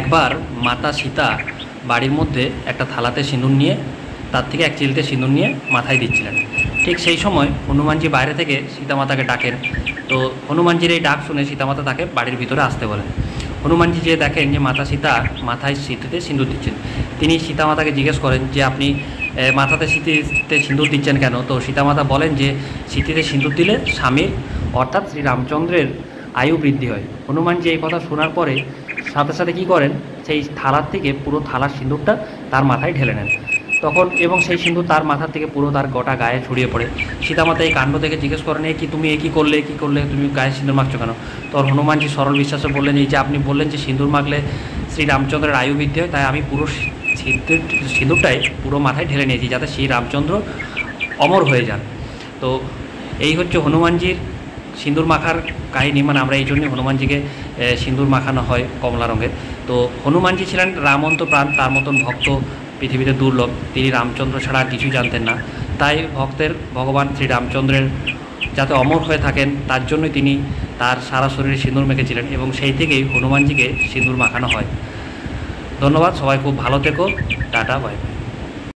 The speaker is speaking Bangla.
একবার মাতা সীতা বাড়ির মধ্যে একটা থালাতে সিঁদুর নিয়ে তার থেকে এক চিলতে সিঁদুর নিয়ে মাথায় দিচ্ছিলেন। ঠিক সেই সময় হনুমানজি বাইরে থেকে সীতামাতাকে ডাকেন। তো হনুমানজির এই ডাক শুনে সীতামাতা তাকে বাড়ির ভিতরে আসতে বলেন। হনুমানজি যে দেখেন যে মাতা সীতা মাথায় সিঁথিতে সিঁদুর দিচ্ছেন, তিনি সীতামাতাকে জিজ্ঞেস করেন যে আপনি মাথাতে সিঁথিতে সিঁদুর দিচ্ছেন কেন? তো সীতামাতা বলেন যে সিঁথিতে সিঁদুর দিলে স্বামীর অর্থাৎ শ্রীরামচন্দ্রের আয়ু বৃদ্ধি হয়। হনুমানজি এই কথা শোনার পরে সাথে সাথে কী করেন, সেই থালার থেকে পুরো থালার সিঁদুরটা তার মাথায় ঢেলে নেন। তখন এবং সেই সিঁদুর তার মাথার থেকে পুরো তার গোটা গায়ে ছড়িয়ে পড়ে। সীতামাতা এই কাণ্ড দেখে জিজ্ঞেস করেন, কি তুমি কী করলে, তুমি গায়ে সিঁদুর মাখছো কেন? তো হনুমানজি সরল বিশ্বাসে বললেন, এই যে আপনি বললেন যে সিঁদুর মাখলে শ্রীরামচন্দ্রের আয়ু বৃদ্ধি হয়, তাই আমি পুরো সিঁদুরটাই পুরো মাথায় ঢেলে নিয়েছি, যাতে শ্রীরামচন্দ্র অমর হয়ে যান। তো এই হচ্ছে হনুমানজির সিঁদুর মাখার কাহিনী। মানে আমরা এই জন্যই হনুমানজিকে সিঁদুর মাখানো হয় কমলা রঙের। তো হনুমানজি ছিলেন রামন্ত প্রাণ, তার মতন ভক্ত পৃথিবীতে দুর্লভ। তিনি রামচন্দ্র ছাড়া আর কিছুই জানতেন না। তাই ভক্তের ভগবান শ্রীরামচন্দ্রের যাতে অমর হয়ে থাকেন, তার জন্যই তিনি তার সারা শরীরে সিঁদুর মেখেছিলেন এবং সেই থেকেই হনুমানজিকে সিঁদুর মাখানো হয়। ধন্যবাদ, সবাই খুব ভালো থেকো, টাটা, বাই।